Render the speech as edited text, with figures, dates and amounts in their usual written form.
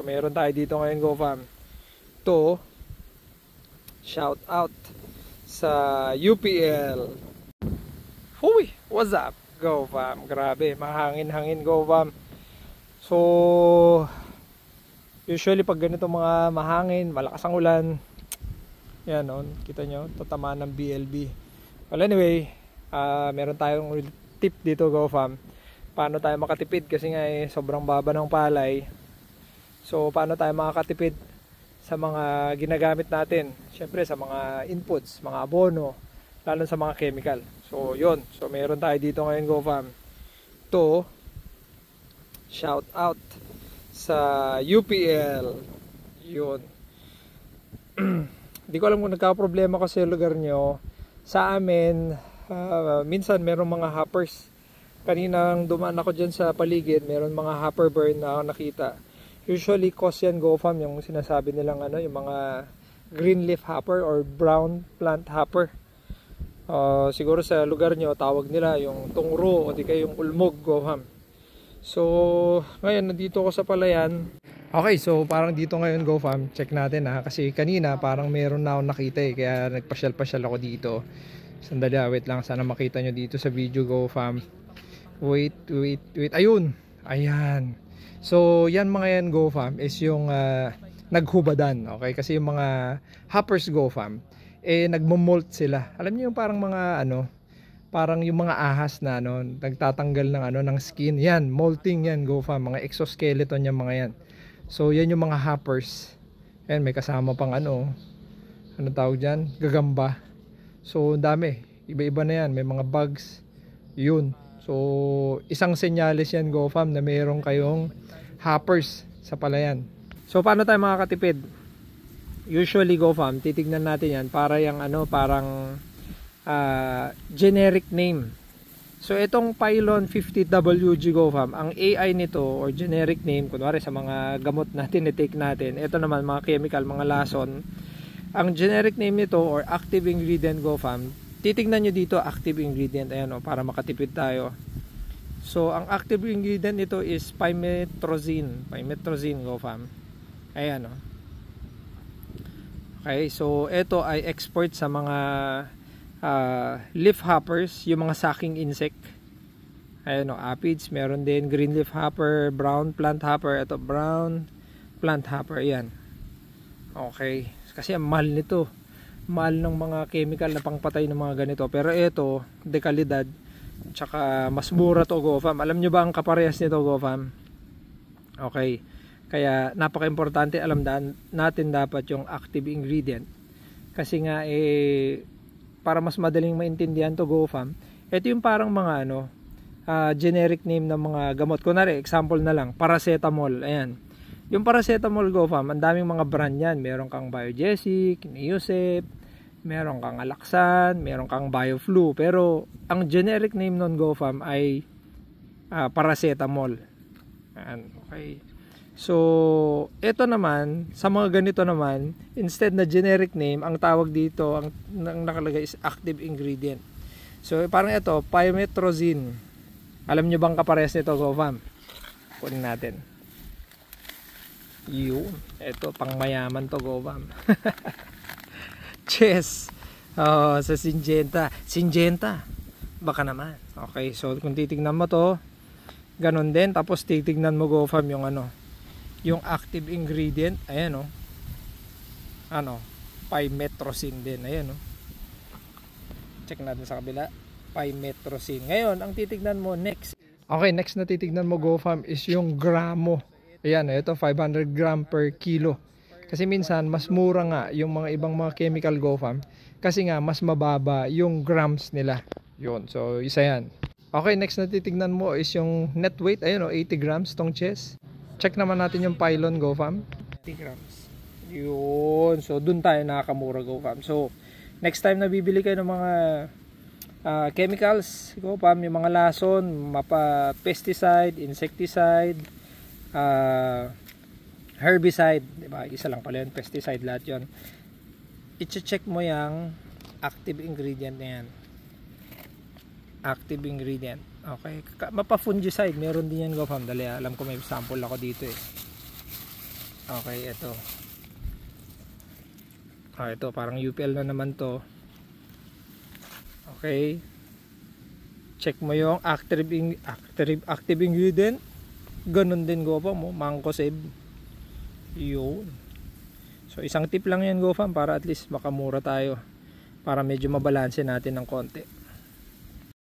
So meron tayo dito ngayon, GoFam. To shout out sa UPL. Huy, what's up, GoFam? Grabe, mahangin-hangin, GoFam. So usually pag ganito mga mahangin, malakas ang ulan, yan o, kita nyo, tatamaan ng BLB. Well anyway, meron tayong tip dito, GoFam. Paano tayo makatipid kasi nga sobrang baba ng palay. So paano tayo makakatipid sa mga ginagamit natin? Syempre sa mga inputs, mga abono, lalo sa mga chemical. So yun, so meron tayo dito ngayon, GoFam. To shout out sa UPL. Yun. Hindi ko alam kung nagka-problema kasi sa lugar nyo. Sa amin, minsan meron mga hoppers. Kaninang dumaan ako dyan sa paligid, meron mga hopper burn na ako nakita. Usually cause yan, GoFam, yung sinasabi nilang ano, yung mga green leaf hopper or brown plant hopper. Siguro sa lugar nyo tawag nila yung tungro o di kaya yung ulmog, GoFam. So ngayon nandito ako sa palayan. Okay, so parang dito ngayon, GoFam, check natin ha, kasi kanina parang meron na ako nakita kaya nagpasyal-pasyal ako dito. Sandali, wait lang, sana makita nyo dito sa video, GoFam. Wait, ayun, ayan. So yan mga yan, GoFam, is yung naghubadan, okay? Kasi yung mga hoppers, GoFam, nagmo-molt sila. Alam niyo yung parang mga ano, parang yung mga ahas na ano, nagtatanggal ng ano, ng skin. Yan, molting yan, GoFam, mga exoskeleton yan mga yan. So yan yung mga hoppers. Yan, may kasama pang ano tawag dyan, gagamba. So dami, iba-iba na yan, may mga bugs. Yun. So isang senyales yan, GoFam, na mayroon kayong hoppers sa palayan. So paano tayo makakatipid? Usually, GoFam, titignan natin yan para yung ano, parang generic name. So itong Pylon 50WG, GoFam, ang AI nito or generic name, kunwari sa mga gamot natin, i-take natin, ito naman mga chemical, mga lason, ang generic name nito or active ingredient, GoFam, titignan nyo dito active ingredient, ayan o, para makatipid tayo. So ang active ingredient nito is pymetrozine, GoFam, ayan o. Okay, so ito ay export sa mga leaf hoppers, yung mga sucking insect. Ayan o, aphids, meron din green leaf hopper, brown plant hopper, ito brown plant hopper, ayan. Okay, kasi ang mahal nito, mahal ng mga chemical na pangpatay ng mga ganito, pero ito dekalidad, tsaka mas mura to, GoFam. Alam nyo ba ang kaparehas nito, GoFam? Okay, kaya napaka-importante alam natin dapat yung active ingredient, kasi nga para mas madaling maintindihan to, GoFam, ito yung parang mga ano, generic name ng mga gamot. Kunwari, example na lang, paracetamol. Ayan, yung paracetamol, GoFam, ang daming mga brand yan. Meron kang Biogesic, Neosep, meron kang Alaxan, meron kang Bioflu, pero ang generic name nun, GoFam, ay paracetamol. Ayan, okay. So ito naman, sa mga ganito naman, instead na generic name, ang tawag dito, ang nakalagay is active ingredient. So parang ito, pymetrozine. Alam nyo bang kapares nito, GoFam? Kunin natin. Yun, ito pang mayaman to, GoFam. Chess. Sa Syngenta. Baka naman. Okay, so kung titignan mo to, ganun din. Tapos titignan mo, GoFam, yung ano, yung active ingredient, ayan o, pymetrozine din, ayan o. Check natin sa kabila, pymetrozine. Ngayon, ang titignan mo next. Okay, next na titignan mo, GoFam, is yung gramo. Ayan, ito 500 gram per kilo. Kasi minsan mas mura nga yung mga ibang mga chemical, GoFam, kasi nga mas mababa yung grams nila. Yun, so isa yan. Okay, next na titignan mo is yung net weight. Ayun o, 80 grams tong chest. Check naman natin yung Pylon, GoFam, 80 grams. Yun, so dun tayo nakakamura, GoFam. So next time na bibili kayo ng mga chemicals, GoFam, yung mga lason, pesticide, insecticide, herbicide, diba? Isa lang pala yun, pesticide, lahat yun. I-check mo yung active ingredient na yan. Active ingredient. Okay. Mapa-fungicide, meron din yan, GoFam. Dali, alam ko may sample ako dito eh. Okay, ito. Ito parang UPL na naman to. Okay. Check mo yung active ingredient. Ganun din GoFam mo, Mancozeb. Yun. So isang tip lang yan GoFam para at least makamura tayo. Para medyo mabalanse natin ng konti.